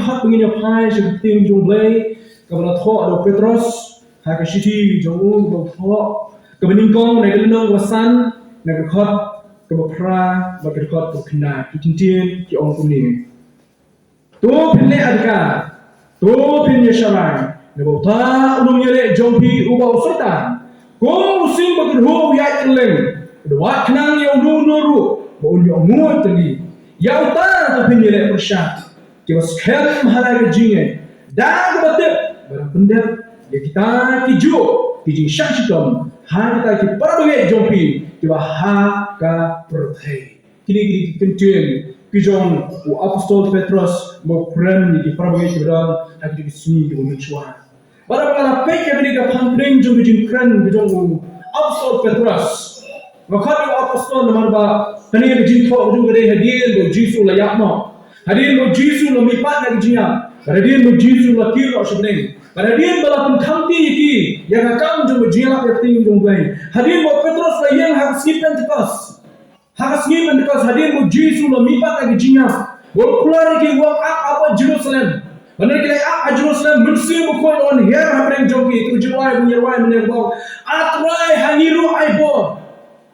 khot pengin yo phai se ting jong blai ka bala tho do Petros ha ka shiti jong u bo tho ka bening kong na ka nong wasan na ka khot ka ba phra ba ka khot ko khina ki tin tin ki ong kum ni to phile adka to phin ye sharai na bo ta ulung yele jong pi u ba Soitan ko sing ba ru ya leng do wa khnang yo nu nu ru bo yo mo tali ya ta to phin yele persat ki was khem hara ke jinge dag batep barang pendep ya kita ki jo ki jing syak shitom ha kita ki parbe jompi ki ba ha ka perthai kini kini ki kentuin ki jong u apostol Petros mo pren ki parbe ki ran ha ki sini ki mo chwa barang kala pe ke ni ka phampling jong jing pren ki jong u apostol Petros wakati apostol nomor ba tani ki jing tho jong gede hadien bo jisu la yakno hadien mo jisu lo mi pat na ki jinga hadien mo jisu la Kyrhuh shibneng hadien bala pun khamti ki yang akam jong jinga pe ting jong bai hadien mo Petros la yang ha skipen tipas hadien mo jisu lo mi pat na ki jinga bo kulare ki walk up apa Jerusalem benar kira up Jerusalem mesti mo ko on here happening jong ki tu jiwai bu yerwai men bo atrai hangiru aibo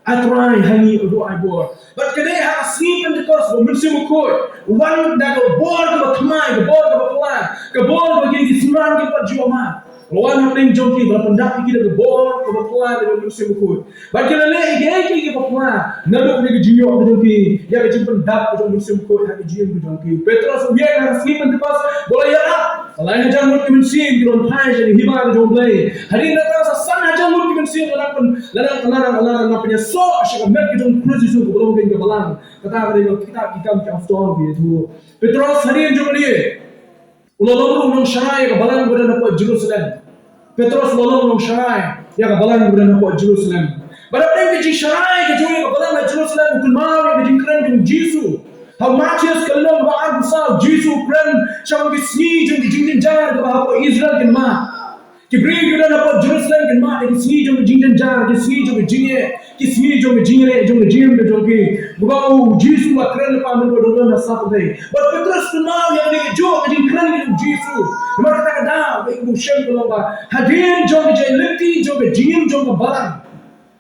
atrai hangi do aibo but kade ha skipen tipas bo mesti mo ko one that go board ko thmai ko board ko plan ko board ko ki suran ki pa jiwa Lawan happening jong ki bala pendak ki ko board ko plan ko mesti mo ko but kila le ige ki pa plan nado ko ki jiyo ko jong ki ya ki jing pendak ko mesti mo ko ha ki jiyo ko jong ki Petros ye ha skipen tipas bola ya Alai jang mut kimen sim kiron phai jadi hiba jong blai hari datang sa san jang mut kimen sim ladang na punya so shika met ki jong cruise su ko bolong ke balang kata kita ki afton bi tu Petros hari jong ni ulolong nong shangai ka balang budan ko Jerusalem Petros ulolong nong shangai ya ka balang budan ko Jerusalem barang ki shangai ki jong ka balang Jerusalem kun ma ki jing kran ki Jesu how Matthias kalong ba ang sa Jesu kran siya ki sni jong ki jing jar ka ba Israel kin ma ki bring budan ko Jerusalem kin ma ki sni jong ki jing jar ki sni jong ki jing ki bukan Jesu la kran pa men ko don na sa pe but Petrus now yang ni jo ki jing kran ki Jesu mar ta ka da ba ku shem ko ba hadin jong ki lenti jong ki jing jong ka balang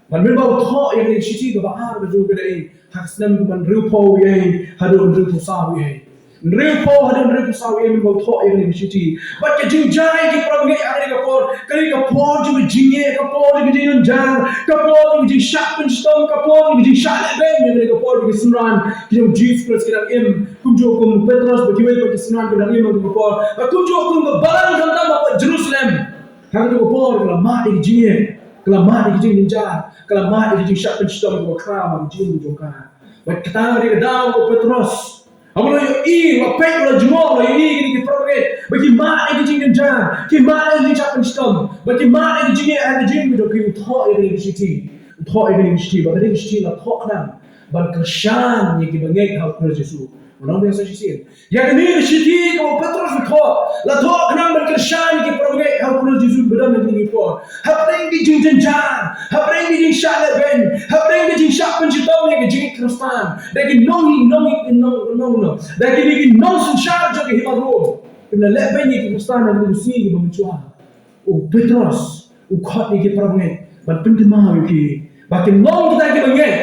man men ba tho yang ni shiti ka ba ar ba jo ka dai haksnam man rupo ye hadon rupo sa ye rupo hadon rupo sa ye men ba tho yang ni shiti but ke jing jai ki pro ngai ari ka por kali ka por jo jing ye ka por jo jing jar ka por jo jing shap pen stom ka por jo jing shale ben ye ka por ki sunran ki jong Jesus Christ ki im kum jo kum Petros ba ki we ki sunran ki im ka por ba kum jo kum ba balang jam ba Jerusalem ka ko por ka ma ki jing ye kelamahan di jing ninja, kelamahan di jing syak pencipta berkram di jing jongka. Baik kita dari kedau ke Petros. Amun yo I wa pek la jual la ini ki progres. Bagi mak di jing ninja, ki mak di syak pencipta. Bagi mak di jing video ki utho ini di siti. Utho ini di siti, bagi di siti la utho kadang. Ban kershan ni ki bangek hal Yesus. Mana biasa sisi. Ya ini di siti ko Petros utho. La utho kadang ban kershan ki progres hal Yesus beram ni ko. Hapring di jing jar, hapring di jing syak ben, hapring di jing syak pencipta ni ki jing Kristan. Dagi nong. Dagi ni nong sun syak jo ki hibaro. Kena le ben ni ki Kristan ni si ki mencua. O Petros, o khot ni ki progres ban pendema ki. Bakin nong kita ki bangek.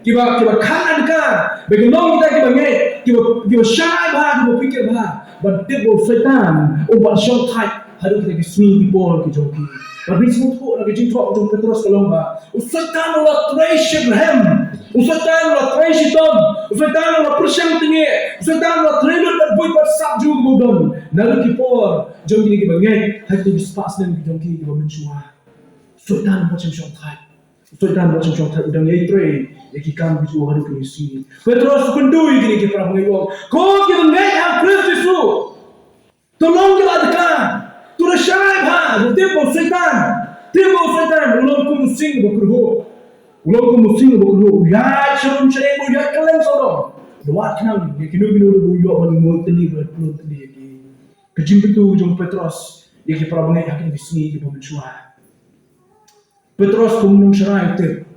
Kiba kanan ka, bagi nong kita ki bangek. Kiba syak ba, kiba pikir ba. Ban tebo Soitan, o ban short type haru kita ki smi ki bol ki joki. Tapi semua tu nak jing tok jom Petros kalong ba. Soitan la treasure hem. Soitan la treasure tom. Soitan la persiang tingi. Soitan la trainer bat boy bat sap ju modon. Nalu ki por jom ki bangek hati ki spas nem ki jom ki mencua. Soitan macam short type. Soitan macam short type udang ye tre. Ki kam ki tu haru ki si. Petros pendui ki para pengiwang. Ko ki bangek am Kristus tu. Tolong kita adkan. Tu dah syai ha, tempo Soitan, ulong ku musing berkeruh, ya cerun cereng bu ya kelem sodom, doa kenal, ya kinu bu yo ban mu teli belum teli ki, kecim betu jom Petros, ya ki para bangai hakin bisni ki pemecua, Petros kumnung syarai te,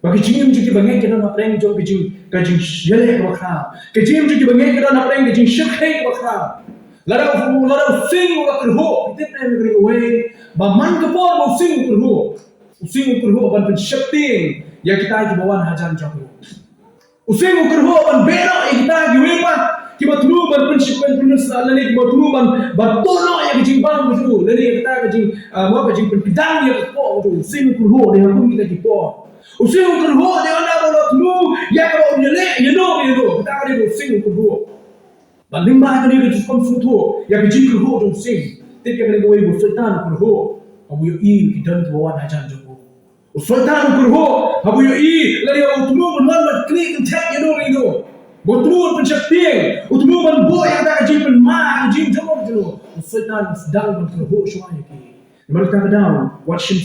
Bagi jing juga bangai kita nak perang jom kajing jelek bakal. Kajing juga bangai kita nak perang kajing syekh bakal. Lara sing ora Kyrhuh kita perang kering away. Baman kepor mau sing Kyrhuh. Using Kyrhuh ban pensyekting yang kita bawa hajan jauh. Using Kyrhuh ban bela yang kita giwepan. Kita tulu ban pensyekting penyesalan ni kita tulu ban tono yang kajing bang betul. Jadi kita kajing pedang yang kepor betul. Using Kyrhuh dia pun kita kepor. Using Kyrhuh dia ada bawa tulu yang bawa nyelek kita ada using Kyrhuh. Baling bah tadi kita konsultu yang kajing Kyrhuh tu using. Tapi yang kita bawa Soitan Kyrhuh. Abu Yoi kita bawa hajan jauh. Soitan Kyrhuh abu Yoi lari utmu menwan klik entek itu. Utmu pensyekting, utmu menbo yang tak kajing penma kajing jauh jauh. Soitan sedang Kyrhuh syuai ki. Mereka tahu what can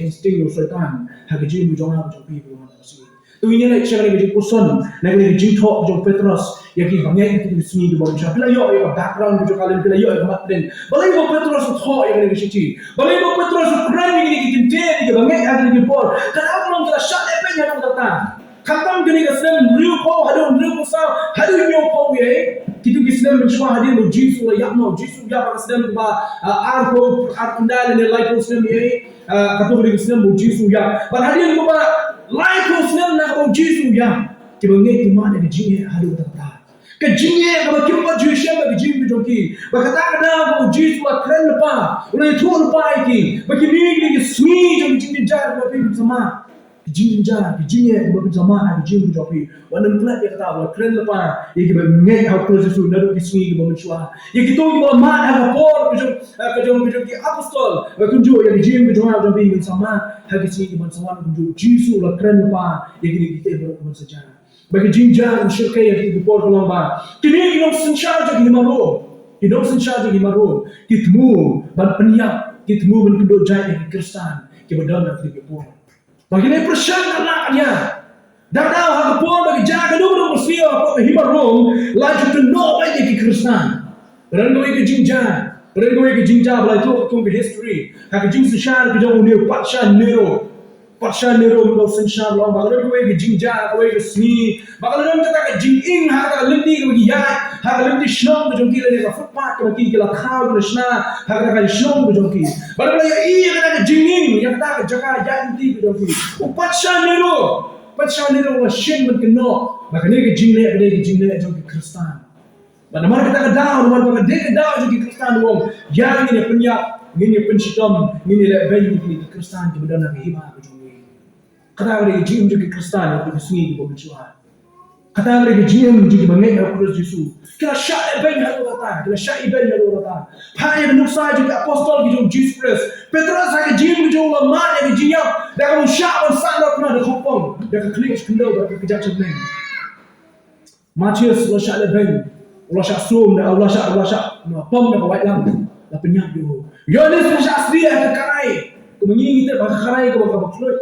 sting Soitan. Hagajing berjauh pi berumah masih. Tu ini lah cakap lagi person, lagi jing talk jauh Petrus yang kita banyak kita sini di bawah siapa lah yo background jauh kalian bila yo matren. Balai bawa Petrus talk yang lagi sini. Balai bawa Petrus berani ini kita kita banyak yang lagi pol. Kenapa orang kita syak lepas yang orang datang. Katam gini keselam real pol hadun real pusau hadun yo pol ye. Kita keselam mencuah hadir Jesus lah yak no Jesus yak keselam ba arko arkandal ni life keselam ye. Kata boleh keselam Jesus yak. Berhadir ba life keselam nak Jesus yak. Kita ngai di mana kejingnya hadun datang. Kejingnya kalau kita buat Yesus bagi jing bejoki. Berkata ada Jesus lah keren lepas. Oleh Tuhan lepas ini. Bagi ni sui jom jing jar bagi bersama. Jing jar, kejingnya bagi bersama jing bejoki. Wanam kelat dia kata boleh keren lepas. Ia kita ngai hal Yesus naruh di sui kita mencua. Ia kita kita mat hal por kejong bejoki apostol. Berkunjung yang jing bejoki bagi bersama. Hal di sui kita bersama kunjung Jesus lah keren lepas. Ia kita bersama. Bagi jinjang syirkai yang kita buat kalau ba, kini kita sensyar jadi maru, kita sensyar jadi maru, kita mu ban penyak, kita mu ban penduduk jaya Kristen, kita berdoa kita buat. Bagi ni persen anaknya, dah tahu hak buat bagi jaga dulu mesti apa himarum, laju tenok bagi Kristen. Berangkui ke jinjang, berangkui ke jinjang, belajar tu ke history, hak jing sensyar kita unik pasal Nero. Pasal Nero kalau sensyar long, bagaimana kau yang jinjang, kau yang seni, bagaimana kita kan jinging, harga lenti kau yang harga lenti shnong kau jongki lagi, footpath kau kiki, kalau kau kau sena, harga kan shnong kau jongki. Bagaimana yang iya kita kan jinging, yang kita kan jaga janti kau jongki. Pasal Nero was shen berkeno, bagaimana kita jingle jongki Kristen. Bagaimana kita kan down, bagaimana kita down jongki Kristen wong, yang ini penyak, ini pencitom, ini lebih ini Kristen kita berdoa nak hibah kau jongki. Kata mereka jim juga Kristen yang bersuni di bawah Tuhan. Kata mereka jim juga banyak yang Kristus Yesus. Kita syak ibadah yang datang, kita syak ibadah yang datang. Pahaya menuksa juga apostol gitu Jesus Christ. Petrus hanya jim juga ulama yang jinyap. Dan kamu syak dan sangat pernah ada kopong. Dan kekelik kendau dan kekejap cemeng. Matius Allah syak lebih. Allah syak sum dan Allah syak pom dan kawait lam. Dan penyak juga. Yohanes syak asli yang kekai. Kau mengingat kita bakal kekai kau bakal baklut.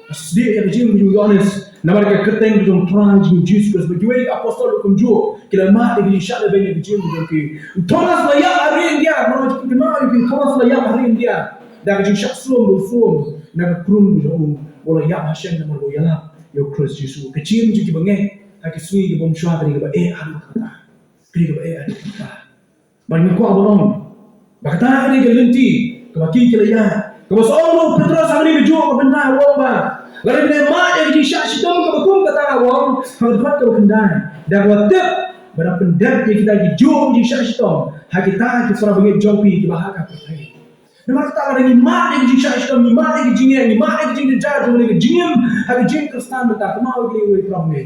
Sedih yang jing jing Yohanes, nama mereka keteng jing terang jing Jesus berjuang apostol kunjung, kita mati di syakle banyak jing jing. Thomas layak hari India, mana jing kenal jing Thomas layak hari India. Dah jing syak slum, nak kurung jing boleh yak Hashem nama boleh yo Kristus Yesus. Kecil jing bangai, hak sui di bom syah dari keba ada kata, keba ada kata. Bagi kau abang, berkata ni kelenti, kebaki kelaya. Kau seorang Petrus hari ni berjuang benar wabah. Lalu bila mak yang disyak sitom kebekum kata awam, hanggat kau kendai. Dan waktu pada pendat yang kita dijung disyak sitom, hak kita surah bengit jompi di bahaka pertai. Nama kita ada ni mak yang disyak sitom, ni mak yang jingnya, ni mak yang jing dijar, ni jingim, hak jing Kristen betul. Kemau beli gue problem,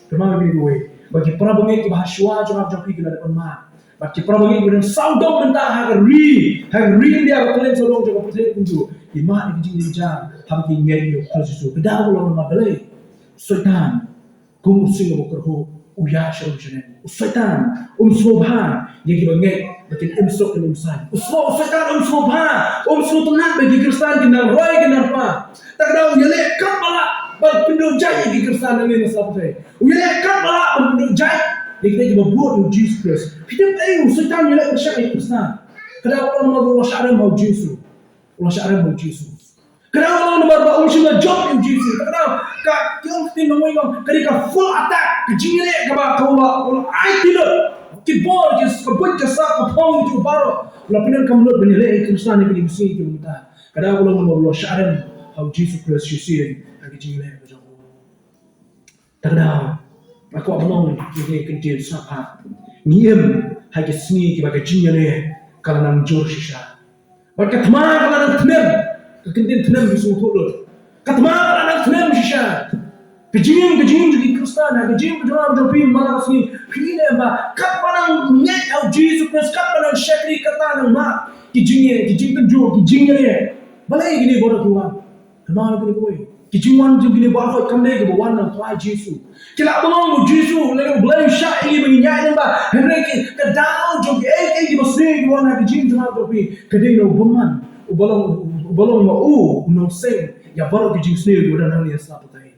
kemau beli gue. Bagi para bengit di bahasua jawab jompi kita ada mak. Bagi para bengit gue saudom betul hak dia betul saudom jawab pertai kunju. Imak yang jing dijar. Hamki ngeri Kristus kedau lawan mabalai Soitan kumusing mo Kyrhuh uya syarujenen Soitan sobha yang bangai bagi imsok dan imsan Soitan sobha tenat bagi Kristen kendang roy kendang pa tak kedau yele kat bala bal penduduk jai di Kristen ini masalah yele kat bala penduduk jai kita buat Jesus Christ kita tahu Soitan yele bersyak Kristen kedau orang mau syarah mau Jesus Allah syarah mau Jesus. Kadang orang baru usia job yang Jesus. Kadang kau tim nongoi kau kadang full attack kejingle kau ai tidak kibol just kebun jasa kapong itu baru lapinan kamu benile Kristen ini mesti itu kita. Kadang orang mau syaran how Jesus Christ sih kejingle kau. Kadang aku abang ini kerja sapa niem hanya seni kita kejingle kalau nang jor sisa. Berkat mana kalau nang tenem kekentin tenem bisu tuh. Katma kalau nang tenem sisa. Kejing jadi Kristen, kejing kejualan jopi malah sini pilih mbak. Kat panang net au Jesus Christ, kat panang syakri kata nang mak. Kejing kejual, kejingnya ni. Balai gini bodoh tuan, kenal gini boy. Kejingan tu gini bodoh, kamne ke bawan nang tuai Jesus. Kila abang mu Jesus, lalu balai syak ini mengingat mbak. Henry kedau jopi, di masih tuan kejing kejualan jopi. Kedai no beman, ubalong mau no seng. Ya baru kejing sendiri udah nang lihat apa tadi.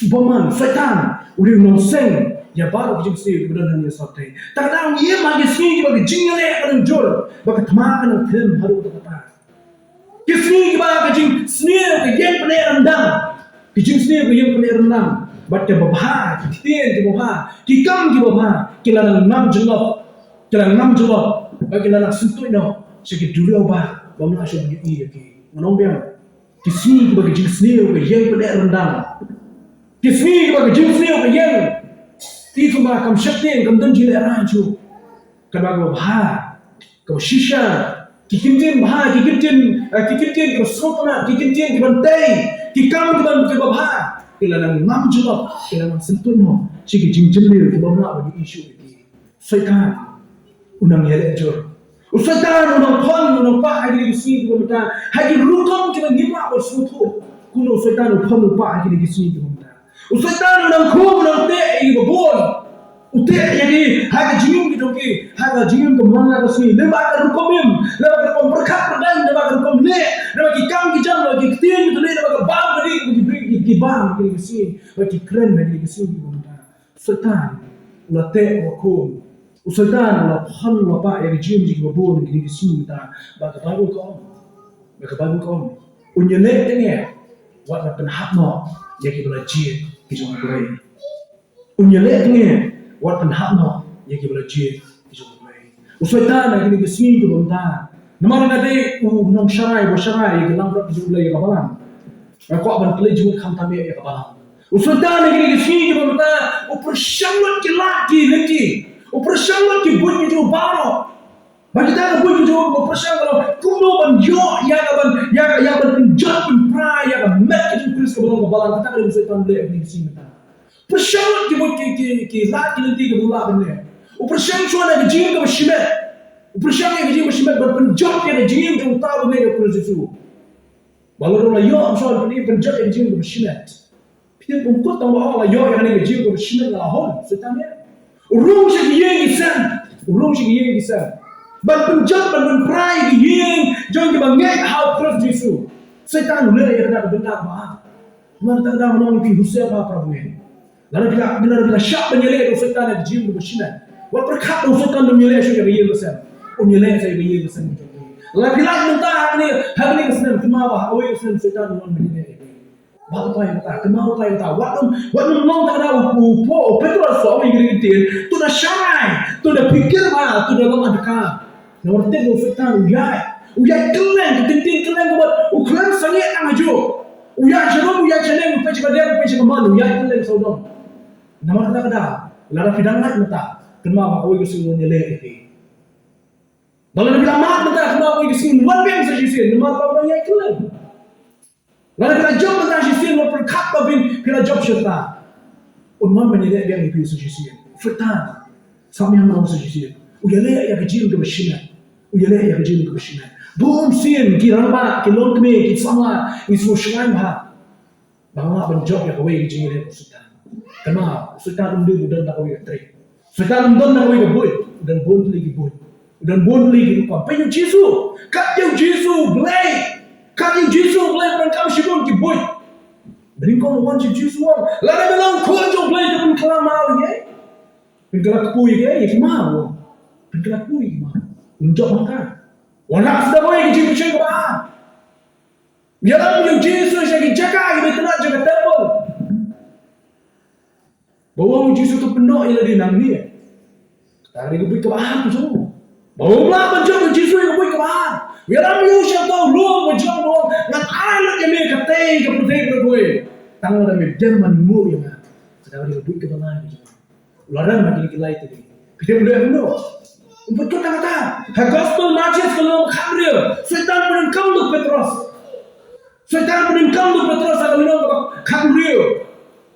Baman, Soitan, udah nonseng, ya baru kita mesti benar-benar nyesatnya. Kadang ia magi sini bagi jingle yang jor, bagi teman film haru kata. Kisni bagi jing sini yang pener rendang, jing sini yang pener rendang. Baca babah, kitien di babah, kikam di babah, kilan enam jelok, bagi kilan sentuh no, sikit dulu bah, bamlah syukur iya ki, menombiang. Kisni bagi jing sini yang pener rendang. Kisni bagi jing sini yang itu mah kam syakti kam dan jile rancu kadang bah kam shisha kikintin kam sotna kikintin ki bantai kikam ki ban ki bah kilan nam julap kilan sentuno sigi jing jile ki bamna bagi isu ini Soitan unang yele jor Soitan unang phon unang pa hagi kisni ki bamta hagi rutom ki ngima bersutu kuno Soitan phon pa hagi kisni ki bamta Soitan unang khum unang te i babon ute jadi haga jingum gitu ki haga jingum ke mana kesini leba akan rukomim leba akan berkat perdan leba akan rukom ne leba kikam kijam leba kitin gitu ne leba akan bang tadi ki bang kini kesini leba kikren kini kesini bunda Soitan ulah te wakum Soitan ulah phan ulah pa yang jingum jingum babon kini kesini kita baka bagu kom unyele tenge wat na penhak no yaki bela jie kijong kurai unyele tenge wat penhak no yaki bela jie kijong kurai Soitan lagi ni kesini tu benda namanya nanti nong syarai yaki lang berat kijong kurai kapalan aku akan pelai juga kam tabi ya kapalan Soitan lagi ni kesini tu benda upersyawat ki laki nanti upersyawat ki bunyi tu baru bagi kita bunyi tu upersyawat kuno ban yo ya ban penjat penpra ya ban met kijong kuris kapalan kita ada Soitan lagi ni kesini Persyawat ki laki nanti ke bola benar. Persyawat suara ke jing ke bersimet. Persyawat ke jing bersimet berpenjat ke jing ke utara benar ke kurus itu. Baru orang yo amsal ini penjat ke jing ke bersimet. Kita pungkut tahu Allah yo yang ini ke jing ke bersimet lahon. Setannya. Urung sih yang gisan. Berpenjat berpenprai ke jing jangan ke banget hal kurus itu. Setan mulai yang kena bentak maaf. Mana tak ada orang yang husya apa problem. Lalu bila syak menyelek Soitan yang jim bersyinan. Wal perkat Soitan menyelek syurga gaya besar. Menyelek saya gaya besar. Lalu bila mentah hari ni kesenang kemawah awal kesenang Soitan dengan menyelek. Bapak tahu yang tak, kenal tahu yang tak. Waktu memang tak ada upo, Petrus awal yang gini-gini. Tu dah syai, tu dah fikir tu dah lama dekat. Nomor tiga Soitan uyai keleng, ketintin keleng buat uklan sangat angaju. Uyai ceneng, upay cekadang, upay cekamalu, uyai keleng saudara. Nama kata lara pidangat mata kenapa kau itu semua nyelek itu. Lalu dia bilang mat mata kenapa kau itu semua bang sejisi nama orang yang kelem. Lalu kita job mata sejisi mau perkat babin kita job syata. Unman menyelek bang itu sejisi. Fitan sama yang mau sejisi. Uyalek ya kecil ke bersyinan. Boom sin kirang ba kilon kme kisama isu shuan ba. Bangla benjob ya kau itu jingin Soitan. Kenapa? Soitan undur dan tak kau trik. Soitan undur tak kau buat dan bon lagi buat dan bon lagi rupa. Penyu Yesus, kat Yesus belai dan kau sibuk ki buat. Dan kau want Yesus wang. Lalu bilang kau jom belai dengan kelamau ye. Pengkelak kui ye, ye mau. Pengkelak kui mau. Unjuk makan. Wanak sudah kau yang kecil ke bah. Yalam yung Jesus yang jaga ini telah jaga temple. Bawang Jesus tu penuh ialah di nang ni. Tari ko ke bahan tu semua. Bawang lah penjong Jesus yang ke bahan. Yalam yung siya tahu luang penjong luang. Ngan alat yang mereka katay ke putih berkuih. Tangan kami Jerman mu yang tari ko ke bahan. Larang lagi kelai tadi. Kita boleh penuh. Betul tak kata? Ha gospel marches kalau khamria. Soitan menengkam tu Petrus. Soitan menengkam tu Petrus akan minum khamria.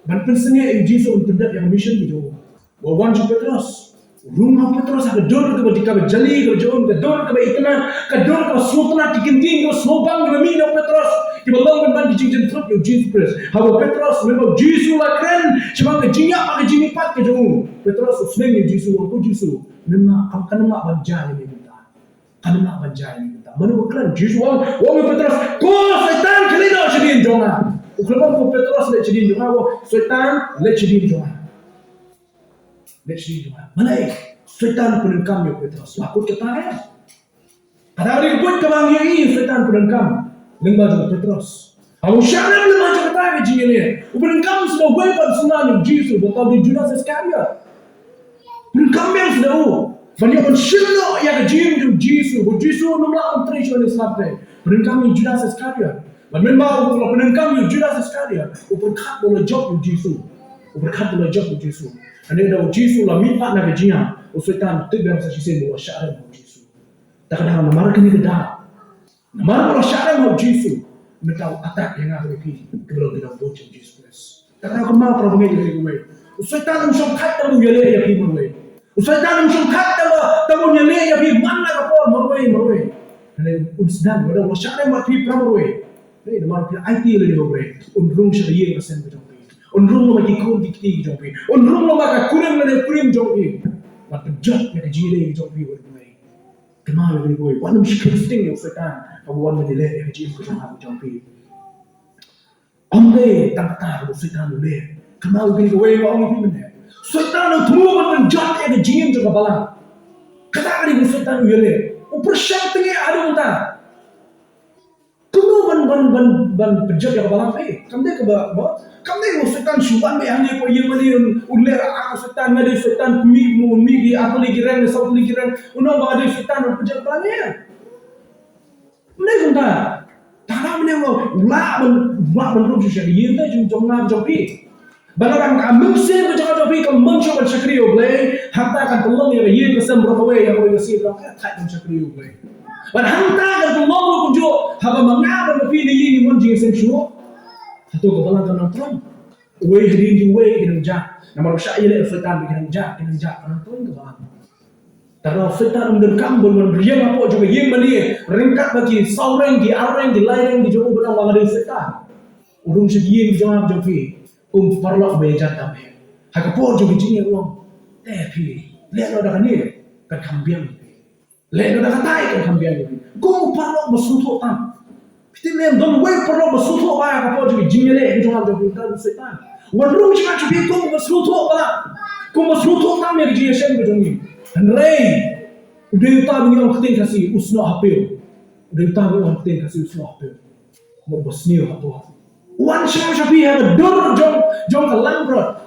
Ban pensennya Jesus untuk yang mission itu. Wawan Petrus. Rumah Petrus ada dor ke bajika jali ke jom ke dor ke itna ke dor ke sutna tikinting ke sobang ke minum Petrus. Di belong ban di jinjin truk yo Jesus Christ. Hawa Petrus memang Jesus lah keren. Cuma ke jinga pakai jini pat ke jom. Petrus usneng Jesus aku Jesus. Memang akan nak banjai ni kita. Kan nak banjai ni kita. Mana bukan Jesus wang Petrus. Ko Soitan kelino sedin jonga. Uklapon ko Petrus le sedin jonga. Soitan le sedin jonga. Le sedin jonga. Mana Soitan penengkam yo Petrus. Aku kata ya. Ada hari pun kabang ini Soitan penengkam. Lembah Petrus. Aku syarab lemah kata ke jinga ni. Penengkam semua weapon sunani Jesus. Betul di Judas Iscariot. Kami yang sudah banyak mensyilok yang jim Jesus nomor antri soal Islam te. Kami Judas Iscariot. Memang kalau kami Judas Iscariot, berkat boleh job Jesus. Berkat boleh job Jesus. Anda dah Jesus lah minta nak jinya. Soitan tu biar saya sih bawa syarat Jesus. Tak ada nama kini kedah. Nama bawa syarat Jesus. Mereka atak yang aku pergi kalau kita bocor Jesus. Tak ada kemana kalau mengaji dari gue. Soitan musuh kata mu yale ya pergi gue. Soitan musuh kata tamu yale ya pergi mana kapor marway. Ane unsdan ada wasare mat pergi pramway. Ini nama pergi IT le gue. Unrung syariah kesen betul. Unrung lo mati kun dikti jompi. Unrung lo maka kurim le kurim jompi. Mat jat ya jile jompi gue. Kenal gue. Wan mushkil sting yo soitan. Kawan medile ya jile jompi. Ambe tangkata soitan le. Kenal gue orang ini mana? Soitan itu menjadi ada jin juga balang. Kata kali soitan uyele. Upersyak tinggi ada muntah. Tunggu ban penjat yang balang. Kamu dek kamu dek soitan suban be hanya ko yang mali uler aku soitan ngadi soitan mi di aku lagi reng satu lagi reng. Unang bagi soitan penjat balangnya. Mana muntah? Tanah mana ulah benrum susah dia tu jom jopi. Balarang kami mesti berjaga jopi kami mencoba syakriyo boleh. Harta akan tolong yang ia kesem berapa yang boleh kasih berapa tak akan syakriyo boleh. Dan harta akan tolong lu kunjuk. Haba mengapa tapi ini menjadi sensual. Satu kebalan tanam terang. Way hiding way kita jak. Nama rusyak ia le Soitan kita jak tanam terang kebalan. Tapi Soitan menderkam berriang apa juga yang mali ringkat bagi saureng di areng di lain di jauh benang wang ada Soitan. Urung segian jawab jopi. Perlu belajar tambahan. Hagapor juga jinnya uang. Tapi lihat lo dah ni kan kambiang. Lihat lo dah katai kan kambiang ni. Kau perlu bersuatu tam. Kita ni don way perlu bersuatu apa hagapor juga jinnya le jawab jopi kan Soitan. Warung juga jopi kau bersuatu apa? Kau bersuatu tam yang jinnya sen berjongi. Henry udah utah ni orang keting kasih usno hapil. Udah utah ni orang keting kasih usno hapil. Mau bersniu apa? Wan siapa yang dor jom kalang bro.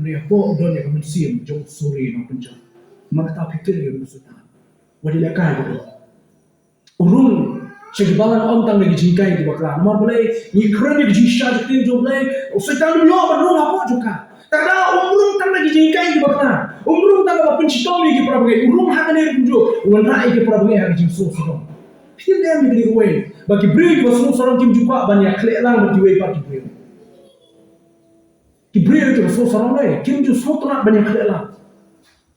Ni apa dor yang mensim jom suri nak pencak. Mana tak fikir yang Soitan. Wajib lekai tu. Urung segebalan orang tang lagi jingkai di bakal. Nomor boleh ni keren di jisha jadi jom boleh. Soitan dulu berung apa juga. Tak ada urung tang lagi jingkai di bakal. Urung tang apa pencitong lagi perabot. Urung hak ni kunjuk. Wan rai ke perabot hari jimso sedang. Fikir dia mikir gue. Bagi beri kita seorang tim juga banyak kelak lang berjiwa pak beri. Beri itu seorang lain. Kim juga seorang banyak kelak lang.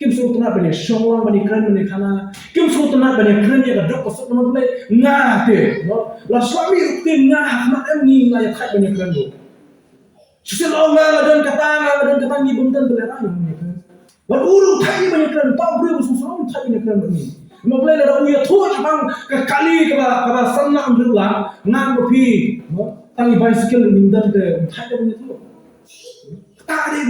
Kim seorang banyak syawang banyak keren banyak kana. Kim seorang banyak keren yang ada pasal nama boleh ngate. Lah suami ukti ngah mak ni layak tak banyak keren tu. Sesuatu orang dan kata ni bukan belerang ni. Lalu urut tak banyak keren. Tahu beri seorang tak banyak keren ni. Mula dari uya tuh cuma kali kaba senang berulang ngan kopi, tangi bicycle minta ke tak ada punya tu. Tak ada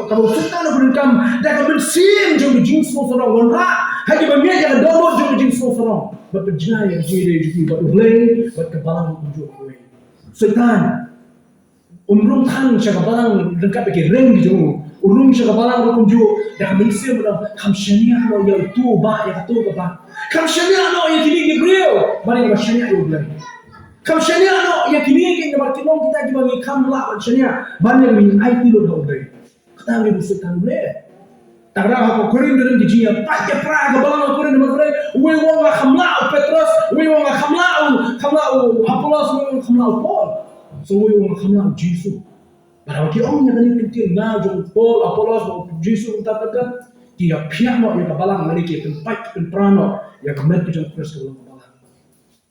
kalau Soitan berengkam, dah kau bersin jom jeans orang wanra, hanya banyak yang download jom jeans orang. Buat penjaya jadi buat ulay, buat kebalan unjuk ulay. Soitan umrum thang siya kabalang dekat bagi reng gitu umrum siya kabalang hukum ju dah mensia mudah kamshania no ya itu ba ya tu ba kamshania no ya kini Gabriel bari kamshania yo belai kamshania no ya kini ke ngamar tilong kita di bagi kamla kamshania bani min IT lo dah belai kata ni Soitan belai tagra ko korin dalam dijinya pak ya pra kabalang korin mazre we wonga khamla Petrus we wonga khamla Apollos we wonga khamla Paul so we wonga khamla Jesus para ki om nya ni pintir na jong Paul Apollos Jesus tatakan dia pihak no ya kabalang mari ki tempat prano ya kemet ki jong Kristus kabalang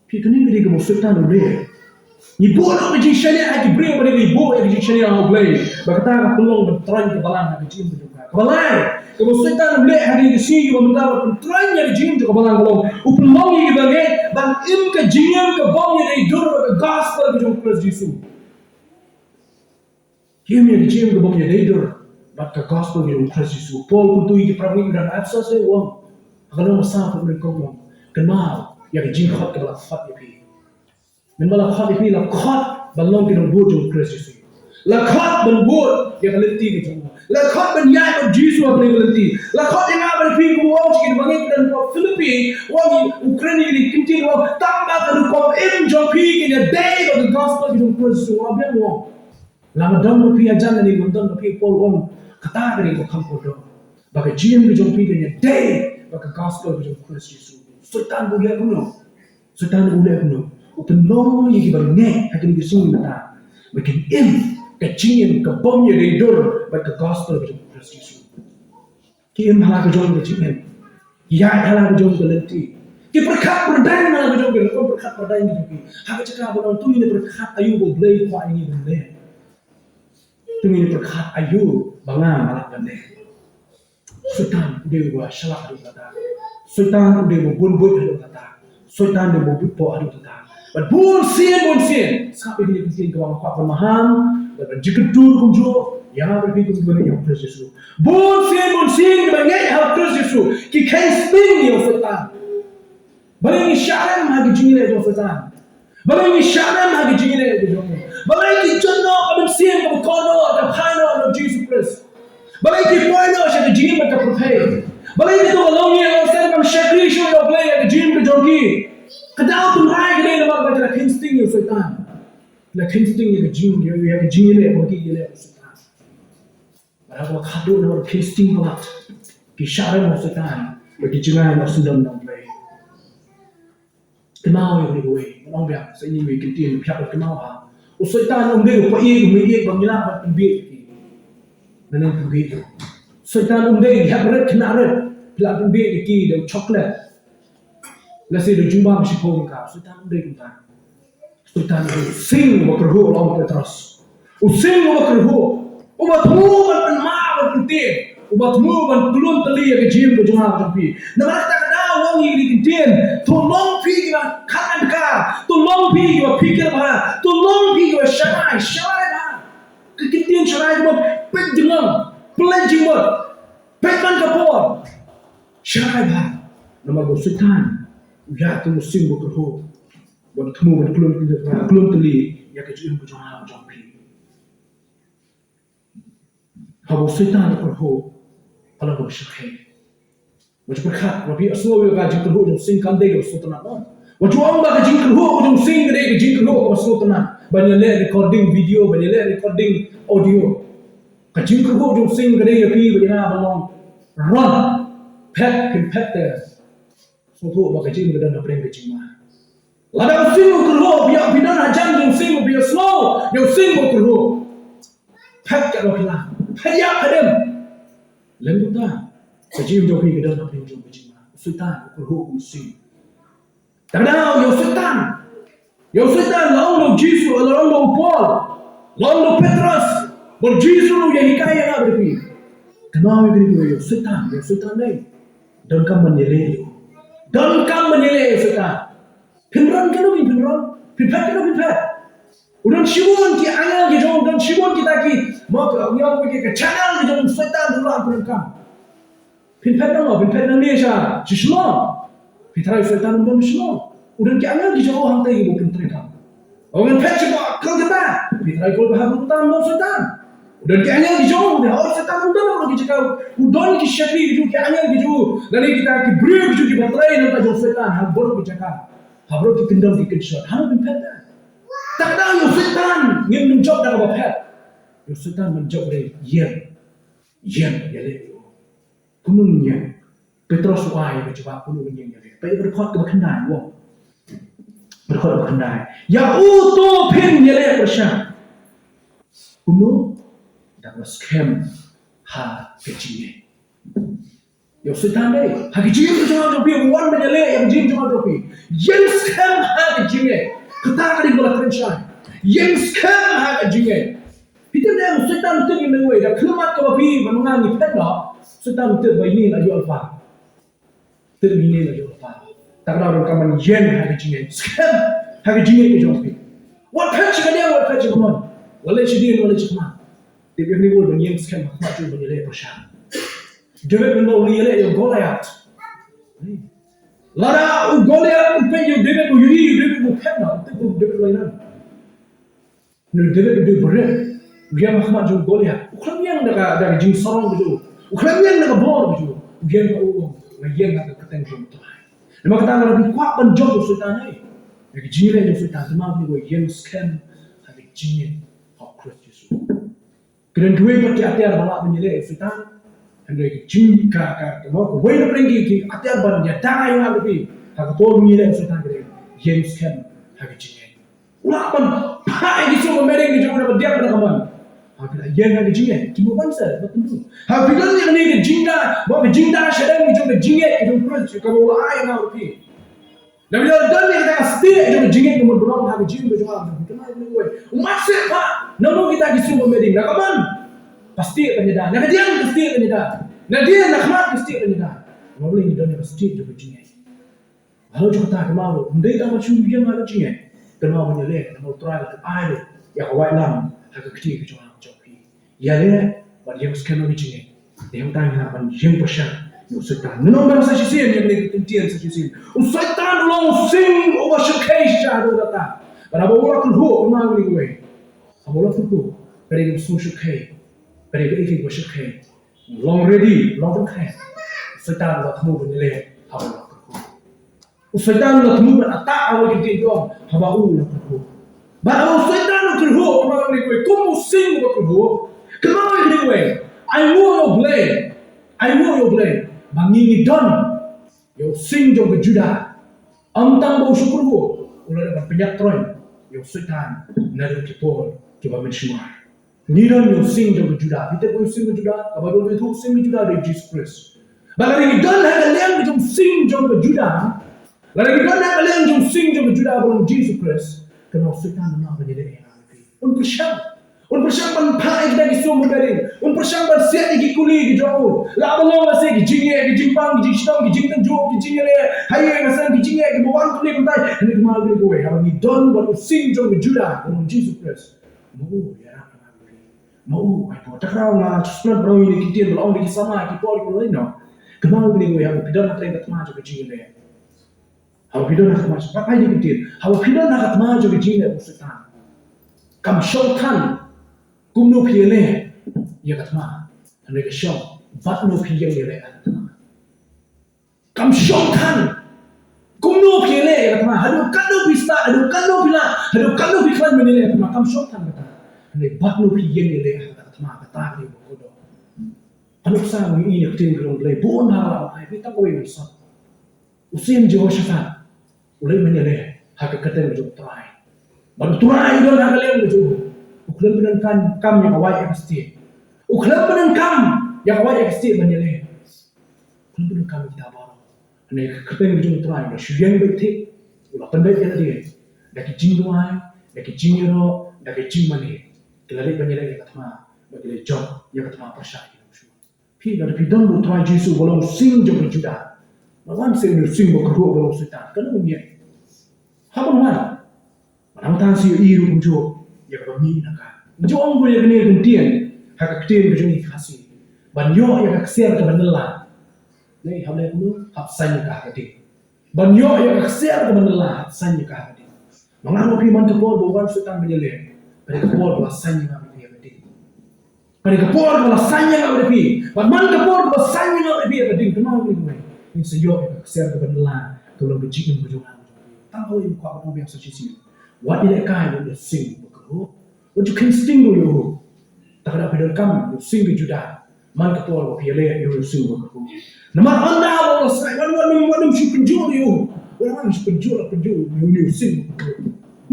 pi kini gidi ko Soitan ule ibu no ki shania aki bring bari ibu ki shania ho blay bakata ka pelong bertran kabalang ki jim juga kabalang kalau Soitan boleh hari ini sih kita mendapat pentranya di jin juga balang balang, upulongi kita bagai bang im ke jin ke bangnya dari dur ke gospel ke jom Kristus Yesus. Kimnya di jin ke bangnya dari dur, bat ke gospel ke jom Kristus Yesus. Paul kutu ini perang dan absas uang, kalau masa mereka uang kenal yang jin khat ke balang khat ini, memang khat ini lah khat balang kita buat jom Kristus Yesus. Lah khat berbuat yang letih ke jom. Lakot benyai of Jesus apa yang berhenti. Lakot yang apa yang wong cikin bangi dan Philippi wong Ukraine ini kinti wong tambah ke kom im jopi in the day of the gospel of Christ wong biang wong. Lama dam pi ajan ni mendam pi Paul wong kata ni ko kampo do. Bagi jiem ke jopi in the day of the gospel of Christ Jesus. Soitan boleh kuno. Soitan boleh kuno. Upenong yang kibarne akan disini mata. Bagi im kecingin ke bomnya dari dur bagi gospel ke Kristus Yesus. Kim halah ke jom ke cingin, ya halah ke jom ke lenti. Ki berkat berdaya halah ke jom ke, kau berkat berdaya ke. Hak cakap orang tu ini berkat ayu boleh kuat ini boleh. Tu ini berkat ayu bangang halah boleh. Soitan dia buat salah adu kata. Soitan dia buat bun adu kata. Soitan dia buat po adu kata. Bun sien. Sampai ini penting kau kuat pemahaman. Dan jika dur kunjung, yang berfikir sebenarnya yang Kristus Yesus. Bon sin banyak hal Kristus Yesus. Ki kaisting yang Soitan. Bagi syaram hagi jingile yang Soitan. Bagi syaram hagi jingile yang Soitan. Bagi jono abang sin ke kono ke pano ng Jesus Christ. Bagi poino siya ke jingile ke prophet. Bagi itu along yang sen kam shakri show yang play ke jingile ke jogi. Kadang tu rai ke nama baca kaisting yang Soitan. La kinsting yang jing dia yang jing ni bagi dia yang Soitan. Bahawa kado nama kinsting banget. Kisahnya Soitan bagi jenayah yang sudah nampai. Kenal yang dibuat, orang biar saya ini mungkin dia pihak kenal ha. Soitan dia apa ia bangila pembik. Dan yang pembik tu. Soitan dia berat kena berat. Pihak pembik iki dan coklat. Lasi dia jumpa mesti pun kau. Soitan dia kita. Soitan sing wa Kyrhuh long Petrus. Using wa Kyrhuh. Ubat mu ban penma ban penting. Ubat mu ban pelun teli ke jim ke jumlah jampi. Nama tak ada wong ini kintin. Tolong pi kita kanan ka. Tolong pi kita pikir bah. Tolong pi kita syarai bah. Kekintin syarai bah. Pek jengam. Pelan jimot. Pekman kapor. Syarai bah. Nama Soitan. Ya tu musim wa Kyrhuh. Buat temu buat kelun teli ya kecil berjumpa jampi. Habis Soitan Kyrhuh kalau bersyukur. Macam berkat, tapi asal kita jing Kyrhuh jom sing kandai ke Soitan apa? Macam orang dah jing Kyrhuh jom sing kandai ke jing Kyrhuh ke Soitan. Banyak le recording video, banyak le recording audio. Ke jing Kyrhuh jom sing kandai ke pi banyak balong run pet deh. Soitan bagi jing kita nak bring ke jing mah. Ladang sing Kyrhuh biar bidan ajan jom sing biar slow jom sing Kyrhuh. Pet kat orang Hayak kadem. Lalu dah. Sejauh jauh pergi ke dalam apa yang jauh berjima. Soitan Kyrhuh musim. Tak ada yang Soitan. Yang Soitan lawan lo Jesus, lawan lo Paul, lawan lo Petrus. Ber Jesus lo yang hikaya nak berpi. Kenapa begitu yang Soitan ni. Dan kamu menilai. Soitan. Pinran kan lo pinran. Pinpat kan lo pinpat. Udah siwon ki angal ki jom dan siwon kita ki mau yang pergi ke channel ki jom Soitan dulu apa nak? Pinpat nang ni sah, Islam. Fitrai Soitan dan Islam. Udah ki angal ki jom orang tadi bukan terika. Orang pet cakap kau kita. Kita ikut bahasa utama mau Soitan. Dan kayaknya di jauh dia orang Soitan udah orang kita cakap. Udah ni syakri gitu kayaknya gitu. Lalu kita beri gitu kita berai nanti jauh Soitan. Hal baru kita cakap. Hal baru kita kendam kita shot. Hal pun pet. Tak ada yang Soitan yang menjawab dah apa pet. Yang Soitan menjawab dia yang ya le. Kunungnya Petrus wai berjawab kunungnya ya le. Tapi berkhot ke berkendai wong. Berkhot berkendai. Ya utuh pin ya le bersah. Kuno dapat scam ha kecilnya. Ya Soitan deh. Ha kecil cuma tu pi wan ya le yang jin cuma tu pi. Yang scam ha kecilnya. Kita kali bola kerja. Yang scam ha kecilnya. Kita dah Soitan tu yang menguai dah kelamat ke babi menangan ni kita dah Soitan tu begini lah jual apa termini lah jual apa tak ada orang kaman yen hari jingai scam hari jingai ke jual apa what patch kaman wala sidin wala cuma dia ni gol yen scam macam tu boleh persah David menau lihat yang Goliath lara Goliath upen you David bukan tu David lain David dia berat dia Muhammad juga Goliath. Ukram yang dah jin sorong begitu. Ukram yang dah bor begitu. Dia nak ngajian nak keteng jom tu. Nama kata lebih kuat penjom Soitan ni. Lagi jin le Soitan semua ni yang scam lagi jin hak cross Yesus. Keren dua pati atiar balak menyele Soitan. Lagi jin ka mau wei nak pergi ki atiar balan dia dah yang lebih. Hak pol menyele Soitan keren yang scam lagi jin. Ulah pan pai di semua mereng ni jangan dia pada kaman. Apabila yang ada jingat, kita bangsa betul tu. Apabila yang ni jinda, bahawa jinda sedang ni juga jingat itu terus kalau ai nak pergi. Dan bila dan ni kita setiap juga jingat kemudian berang hari jin berjuang. Kenapa ni gue? Masih pak, namun kita disuruh meeting. Nak kaman? Pasti penyedar. Nak dia pasti penyedar. Nak dia nak mat pasti penyedar. Namun ini dan yang pasti juga jingat. Lalu juga tak kemaru. Mendai tak macam dia malu jingat. Kenapa menyelek? Namun trial ke air yang awal lam agak kecil kecuali. Ya le, pada yang sekarang ni cingin, dia tanya apa yang persah, yang Soitan. Menurut bahasa Cina yang ni kentian Cina. Soitan long sing over showcase cahaya data. Pada bawa Kyrhuh kemana ni gue? Bawa Kyrhuh, pada yang showcase, pada yang ini gue showcase. Long ready, long terkait. Soitan dah temu bernilai, bawa Kyrhuh. Soitan dah temu beratak awal kita jom, bawa Kyrhuh. Bawa Soitan Kyrhuh kemana ni gue? Kamu sing over Kyrhuh. Kenapa ini gue? I know your blame. Mangingi don. Yo sing jom ke Judah. Antang bau syukur gue. Ulah dapat penyatron. Yo Soitan. Nadu kipol. Kiba mensyuar. Niran yo sing jom ke Judah. Kita boleh sing ke Judah. Apa boleh itu sing ke Judah dari Jesus Christ. Bahkan ini don ada liang jom sing jom ke Judah. Bahkan ini don ada liang jom sing jom ke Judah belum Jesus Christ. Kenapa Soitan nak menjadi yang untuk siapa? Un persiapan paik dari semua dari, un persiapan siap di kuli di jauh. Lama masih di jingye, di jimpang, di jistong, di jingteng jauh, di jingye le. Hayai masih di jingye, di bawah kuli bentai. Ini kemana beri gue? Kalau ni don buat using jauh di Judah, orang Jesus Christ. Mau ya nak beri. Mau, aku tak tahu lah. Cuma berau ini kita berau di sana, kita boleh kalau ini. Kemana beri gue? Kalau kita nak terima maju ke jingye le. Kalau kita nak maju, apa ini kita? Kalau kita nak maju ke jingye le, Soitan. Kamu Soitan. Kumno piye ya katma ane ke shop bat no piye le katma kam Soitan kumno piye ya katma hadu kanu pista hadu kanu piklan menile katma kam Soitan kata ane bat no piye le katma kata ni bodo anu sa ni ini ketin grong le bon hala ai bita ko wi so usim Jehoshaphat ulai menile hakikatan jo try ban try don hakale jo uklan penengkan kam yang awal eksti. Uklan penengkam yang awal eksti menjadi. Uklan penengkam kita baru. Ane ketemu jom terakhir. Syuyang betik. Ulah pandai yang dia. Daki jing doai, daki jing ero, daki jing mani. Kelari menjadi yang katma. Bagi job yang katma persah. Pi dari pidon lu terakhir Yesus walau sing jom Judah. Malam sing lu sing berkeruk walau Soitan. Kenapa dia? Apa mana? Mana tahan si iru punjuk. Ya kami nak. Jom boleh kena kentian, hak kentian kejuni kasih. Banyak yang keser ke bandela. Ni hamle dulu, hap sanya kah kati. Banyak yang keser ke bandela, hap sanya kah kati. Mengaruh piman kepol bukan Soitan menyeleh. Pada kepol belasanya nggak berpi apa ding. Pada kepol belasanya nggak berpi. Paman kepol belasanya nggak berpi apa ding. Kenapa begini? Ini sejauh keser kebenaran kalau berjigim berjuang. Tahu yang kau apa yang sejisi. What did that guy want to sing? What you can sing to you? Tak ada pedal kamu sing di juda. Man kepol berpiale you sing berku. Nama anda Allah say. Wan si penjuru you. Orang si penjuru you sing.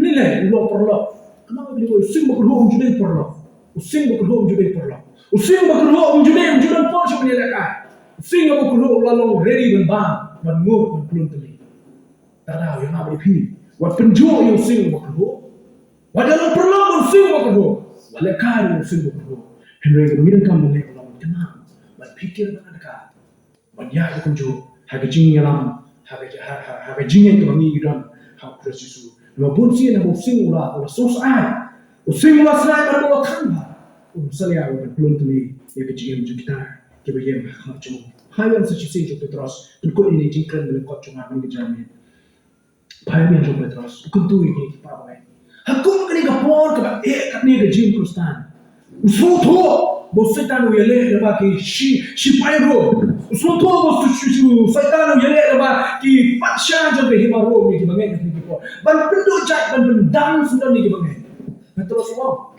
Ni lah lo perlu. Kenapa bila sing berku judai perlu? Sing berku judai perlu. Sing berku judai pun sebenarnya kan. Sing berku lalu ready dan bang move belum teli. Tak tahu yang apa ini. Wat penjuru you sing berku. Wat dalam perlu sing berku. Wala kari sing berku. Henry kemudian kamu boleh ulang kenal. Wat pikir mana dekat. Wat ya kunju. Haga jing yalam. Haga jing itu bangi dan hak proses. Dua bunsi na sing ulah sos ai. Sing ulah selai pada bawa kamba. Salia belum tuli ya kecil kita kita yang macam hayal sesi jo Petros ikut ini jingkran dengan kot cuma ambil jamin. Bayar jo Petros kuntu ini kita apa? Hakun kini kapor kaba kat ni ke jim krustan. Usuto bos Soitan yele leba ki shi pairo. Usuto bos Soitan yele leba ki patsha jo ke himaro ni ki bangai ni ko. Ban pintu jat ban bendang sudah ni ki bangai. Petros wong.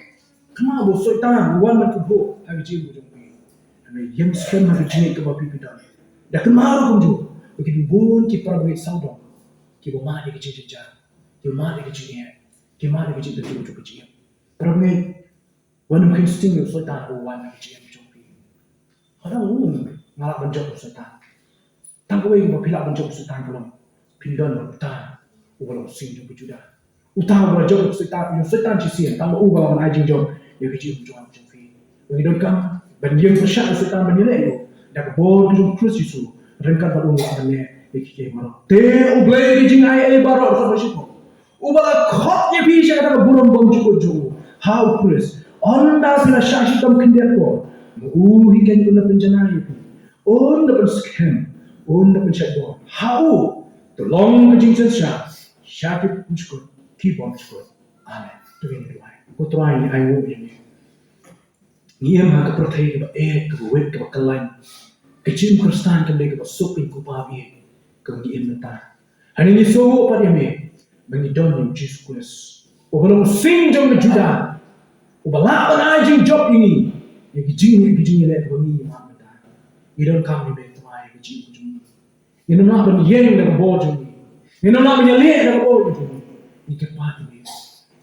Kenapa bos Soitan wan man ko ha jim jo ke. Ana yang sekarang ha jim ke ba pipi dah. Dah kemaru kunju. Begitu bun ki para bait saudon. Ki bo ma ni ki jija. Ki ma ni ki jini. Ki ma ni ki jita jo jo ki. Para bait wan mungkin sting Soitan wan ki jim jo ke. Ada ngalak benjok Soitan. Tangko yang berpilak benjok Soitan belum. Pindon utang. Ubah sing jo juda. Utang berjok Soitan cisian. Tangko ubah man ajing jo. Ya ki jim jo jo ke. Begitu kam bandiang bersyak Soitan menyelek yo. Dak bol jo krus Yesus. Rengkat pada umur ne ki maro. Te ublay ki jing ai baro sa bersiko. Ubah khot ye bi sya ta buram bom jo. How krus. Onda sila syashi tam kendiat ko. Hikan una penjana itu. Onda penskem. Onda pensyadbo. How? Tolong ke jing sya. Syakit unskut. Kibon skut. Amen. Tu ini doa. Ko try ni ai wo ini. Ngiam ha ka perthai ka ke wet ka kalain. Kecil Kristen kan mereka bersupi kupabi kemudian mentah. Hari ini so pada me mengidon yang Jesus Kristus. Obelum sing jom ke Juda. Obelapan aja job ini. Yang kijing lek kami mak mentah. Idon kami betuai kijing kujung. Ini nak benyeng dengan bojo ni. Ini nak menyelek dengan bojo ni. Ini kepat ni.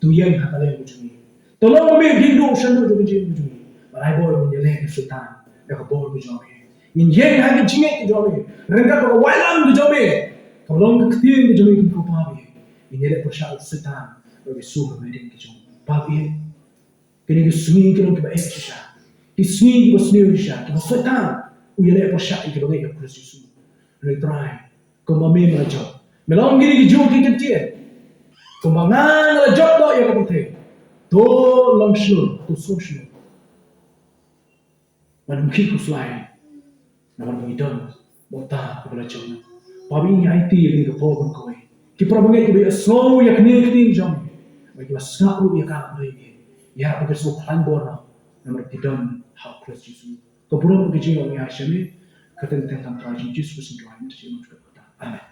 Tu yang hakale kujung ni. Tolong kami dindu shandu tu kijing kujung ni. Barai boy menyelek Sultan dengan bojo kujung ni. Yang hanya jingit ke jomi, rengkat pada wailam ke jomi, kalau ke ketiang ke jomi kita pabi, ini ada persyarat Soitan bagi suhu meding ke jomi, pabi, kini ke sunyi kita kita eksisah, ke sunyi kita sunyi eksisah, kita Soitan, uyalai persyarat kita bagi yang kurus Yesus, retry, kembali melajak, melalui gini ke jomi kita ketiak, kembangan melajak doa yang kepenting, to langsung, to social, dan mungkin kuslai. Namun mengidon, bota kepada jom. Pabi IT ini ke pol berkoi. Kita bangai kita slow ya kini keting jom. Bagi wasna u ya kan lagi. Ya agar semua plan borna. Namun idon hak kelas Yesus. Keburuan kerja orang yang asyik. Ketentang tanpa Yesus bersentuhan. Amin.